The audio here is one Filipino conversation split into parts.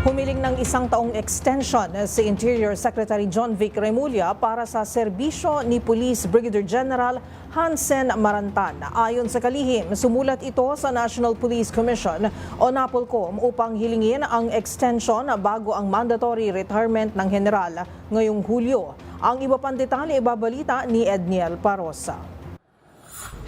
Humiling ng isang taong extension si Interior Secretary John Vic Remulla para sa serbisyo ni Police Brigadier General Hansen Marantan. Ayon sa kalihim, sumulat ito sa National Police Commission o NAPOLCOM upang hilingin ang extension bago ang mandatory retirement ng general ngayong Hulyo. Ang iba pang detalye ibabalita ni Edniel Parosa.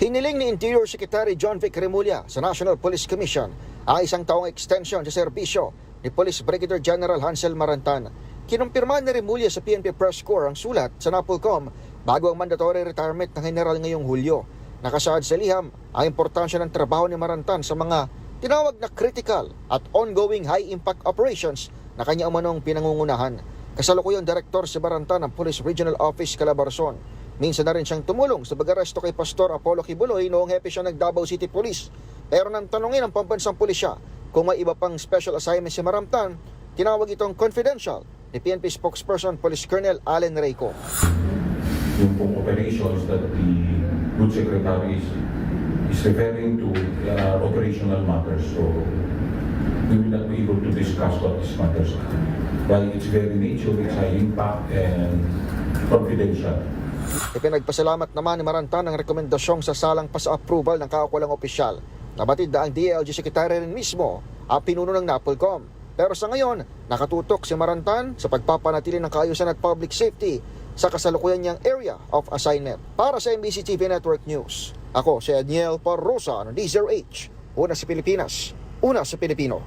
Hiniling ni Interior Secretary John Vic Remulla sa National Police Commission ang isang taong extension sa serbisyo ni Police Brigadier General Hansel Marantan. Kinumpirma ni Remulla sa PNP Press Corps ang sulat sa NAPOLCOM bago ang mandatory retirement ng general ngayong Hulyo. Nakasaad sa liham ang importansya ng trabaho ni Marantan sa mga tinawag na critical at ongoing high-impact operations na kanya umanong pinangungunahan. Kasalukuyang direktor si Marantan ng Police Regional Office Calabarzon. Minsan na rin siyang tumulong sa pag-aresto kay Pastor Apollo Kibuloy noong hepe siya ng Davao City Police. Pero nang tanungin ang pambansang pulisya kung may iba pang special assignment si Marantan, tinawag itong confidential ni PNP spokesperson Police Colonel Allen Reyco. Yung pong operations that the good secretary is referring to operational matters. So we will not be able to discuss what these matters are. By its very nature, it's high impact and confidential. Ipinagpasalamat naman ni Marantan ang rekomendasyong sa salang pasa-approval ng kaukulang opisyal. Nabatid na ang DILG Secretary rin mismo ang pinuno ng NAPOLCOM. Pero sa ngayon, nakatutok si Marantan sa pagpapanatili ng kaayusan at public safety sa kasalukuyan niyang area of assignment. Para sa MBC TV Network News, ako si Edniel Parrosa ng DZRH. Una sa Pilipinas, una sa Pilipino.